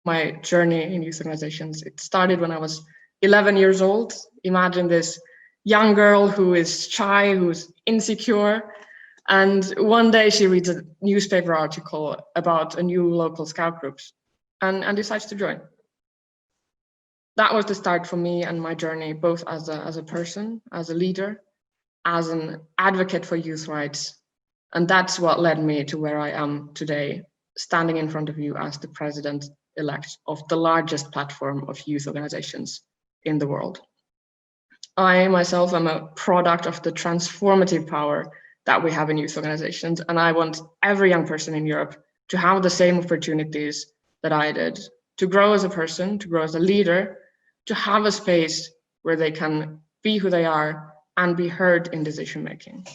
my journey in youth organizations. It started when I was 11 years old. Imagine this young girl who is shy, who's insecure. And one day she reads a newspaper article about a new local scout group and decides to join. That was the start for me and my journey, both as a person, as a leader, as an advocate for youth rights. And that's what led me to where I am today, standing in front of you as the president-elect of the largest platform of youth organizations in the world. I myself am a product of the transformative power that we have in youth organizations, and I want every young person in Europe to have the same opportunities that I did, to grow as a person, to grow as a leader, to have a space where they can be who they are and be heard in decision making.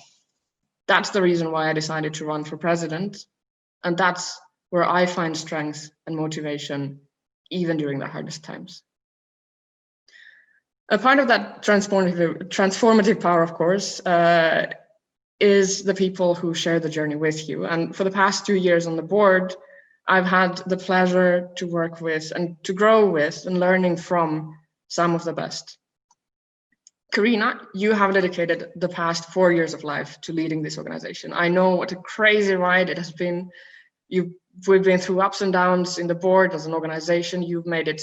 That's the reason why I decided to run for president, and that's where I find strength and motivation even during the hardest times. A part of that transformative power, of course, is the people who share the journey with you. And for the past 2 years on the board, I've had the pleasure to work with and to grow with and learning from some of the best. Karina, you have dedicated the past 4 years of life to leading this organization. I know what a crazy ride it has been. We've been through ups and downs in the board as an organization. You've made it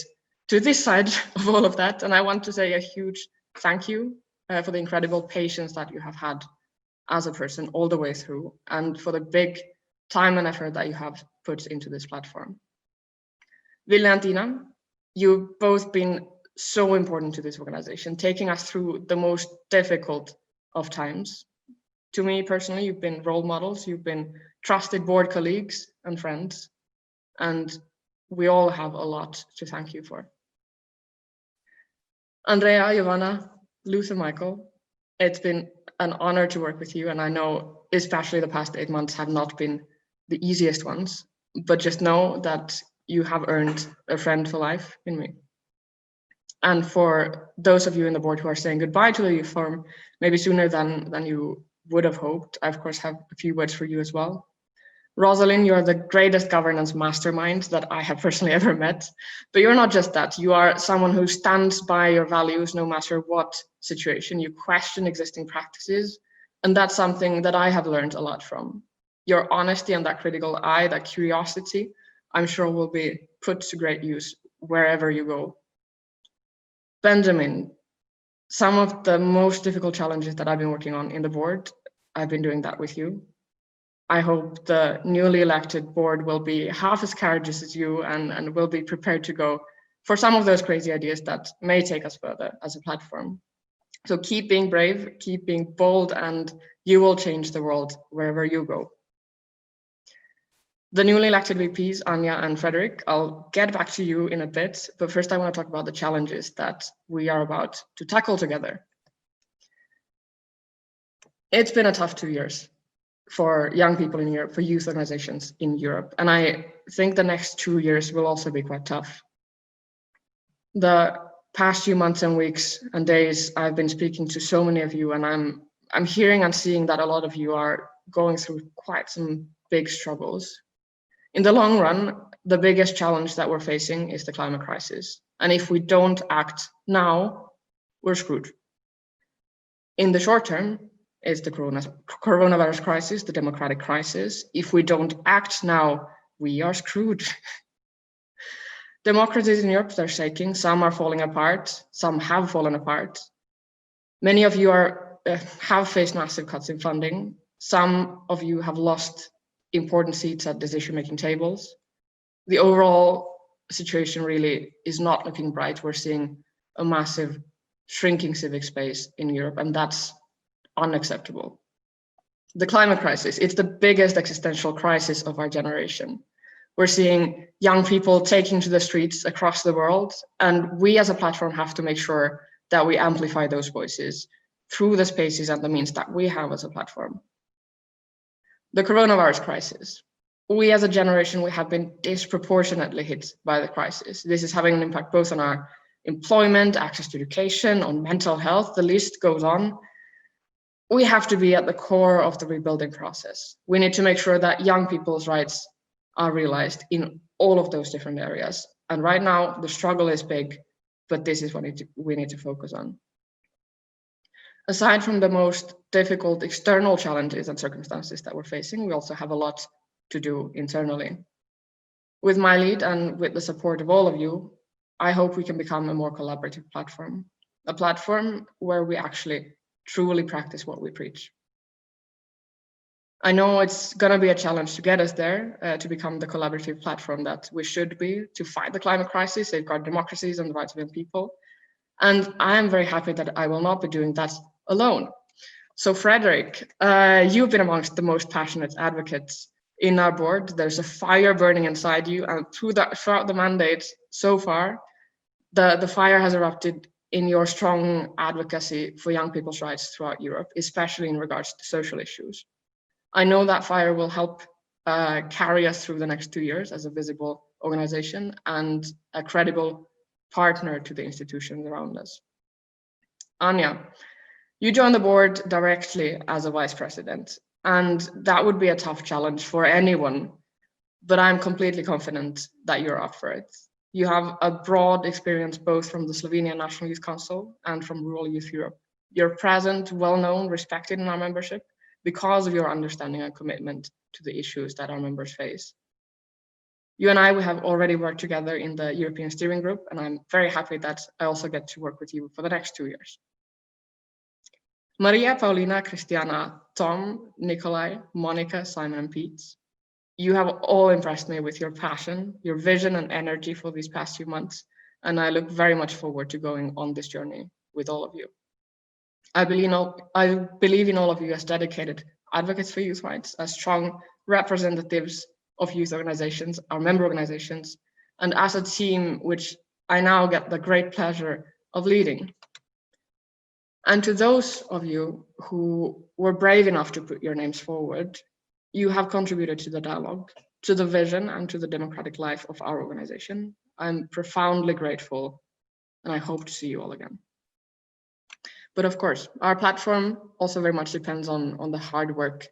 to this side of all of that. And I want to say a huge thank you for the incredible patience that you have had as a person all the way through, and for the big time and effort that you have put into this platform. Ville and Tina, you've both been so important to this organization, taking us through the most difficult of times. To me personally, you've been role models, you've been trusted board colleagues and friends, and we all have a lot to thank you for. Andrea, Giovanna, Luther, Michael, it's been an honor to work with you, and I know especially the past 8 months have not been the easiest ones, but just know that you have earned a friend for life in me. And for those of you in the board who are saying goodbye to the youth forum, maybe sooner than you would have hoped, I of course have a few words for you as well. Rosalind, you're the greatest governance mastermind that I have personally ever met, but you're not just that. You are someone who stands by your values no matter what situation. You question existing practices, and that's something that I have learned a lot from. Your honesty and that critical eye, that curiosity, I'm sure will be put to great use wherever you go. Benjamin, some of the most difficult challenges that I've been working on in the board, I've been doing that with you. I hope the newly elected board will be half as courageous as you and will be prepared to go for some of those crazy ideas that may take us further as a platform. So keep being brave, keep being bold, and you will change the world wherever you go. The newly elected VPs, Anya and Frederick, I'll get back to you in a bit, but first I want to talk about the challenges that we are about to tackle together. It's been a tough 2 years for young people in Europe, for youth organizations in Europe, and I think the next 2 years will also be quite tough. The past few months and weeks and days, I've been speaking to so many of you, and I'm hearing and seeing that a lot of you are going through quite some big struggles. In the long run, the biggest challenge that we're facing is the climate crisis. And if we don't act now, we're screwed. In the short term, it's the coronavirus crisis, the democratic crisis. If we don't act now, we are screwed. Democracies in Europe, they're shaking. Some are falling apart. Some have fallen apart. Many of you have faced massive cuts in funding. Some of you have lost important seats at decision-making tables. The overall situation really is not looking bright. We're seeing a massive shrinking civic space in Europe, and that's unacceptable. The climate crisis, it's the biggest existential crisis of our generation. We're seeing young people taking to the streets across the world, and we as a platform have to make sure that we amplify those voices through the spaces and the means that we have as a platform. The coronavirus crisis. We as a generation, we have been disproportionately hit by the crisis. This is having an impact both on our employment, access to education, on mental health, the list goes on. We have to be at the core of the rebuilding process. We need to make sure that young people's rights are realized in all of those different areas. And right now, the struggle is big, but this is what we need to focus on. Aside from the most difficult external challenges and circumstances that we're facing, we also have a lot to do internally. With my lead and with the support of all of you, I hope we can become a more collaborative platform, a platform where we actually truly practice what we preach. I know it's going to be a challenge to get us there, to become the collaborative platform that we should be to fight the climate crisis, safeguard democracies and the rights of young people. And I am very happy that I will not be doing that alone. So Frederick, you've been amongst the most passionate advocates in our board. There's a fire burning inside you, and throughout the mandate so far, the fire has erupted in your strong advocacy for young people's rights throughout Europe, especially in regards to social issues. I know that fire will help carry us through the next 2 years as a visible organization and a credible partner to the institutions around us. Anja, you joined the board directly as a vice president, and that would be a tough challenge for anyone, but I'm completely confident that you're up for it. You have a broad experience both from the Slovenian National Youth Council and from rural youth Europe. You're present, well-known, respected in our membership because of your understanding and commitment to the issues that our members face. You and we have already worked together in the European Steering Group, and I'm very happy that I also get to work with you for the next 2 years. Maria, Paulina, Christiana, Tom, Nikolai, Monica, Simon, and Pete, you have all impressed me with your passion, your vision and energy for these past few months, and I look very much forward to going on this journey with all of you. I believe in all of you as dedicated advocates for youth rights, as strong representatives of youth organizations, our member organizations, and as a team which I now get the great pleasure of leading. And to those of you who were brave enough to put your names forward, you have contributed to the dialogue, to the vision, and to the democratic life of our organization. I'm profoundly grateful, and I hope to see you all again. But of course, our platform also very much depends on the hard work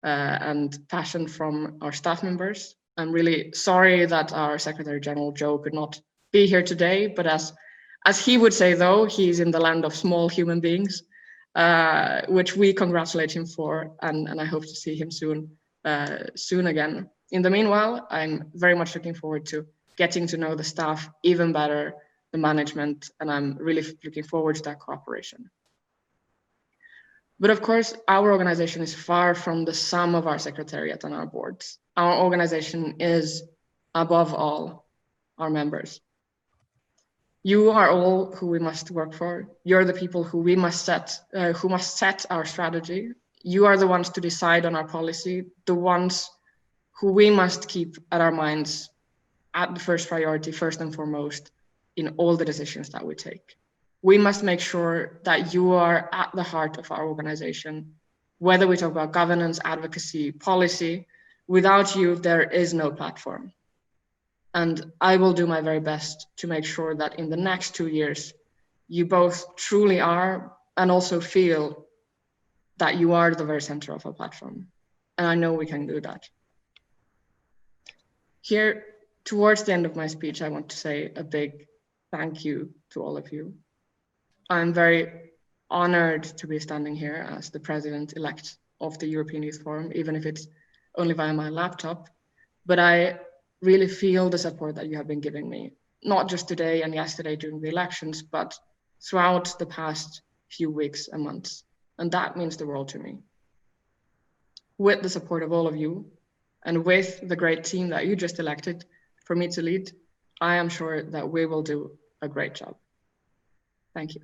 and passion from our staff members. I'm really sorry that our Secretary General Joe could not be here today, but as he would say, though, he's in the land of small human beings, which we congratulate him for, and I hope to see him soon again. In the meanwhile, I'm very much looking forward to getting to know the staff even better, the management, and I'm really looking forward to that cooperation. But of course, our organization is far from the sum of our secretariat and our boards. Our organization is, above all, our members. You are all who we must work for. You're the people who we must set our strategy. You are the ones to decide on our policy, the ones who we must keep at our minds at the first priority, first and foremost, in all the decisions that we take. We must make sure that you are at the heart of our organization, whether we talk about governance, advocacy, policy. Without you, there is no platform. And I will do my very best to make sure that in the next 2 years, you both truly are and also feel that you are the very center of our platform. And I know we can do that. Here, towards the end of my speech, I want to say a big thank you to all of you. I'm very honored to be standing here as the president-elect of the European Youth Forum, even if it's only via my laptop. But I really feel the support that you have been giving me, not just today and yesterday during the elections, but throughout the past few weeks and months. And that means the world to me. With the support of all of you, and with the great team that you just elected for me to lead, I am sure that we will do a great job. Thank you.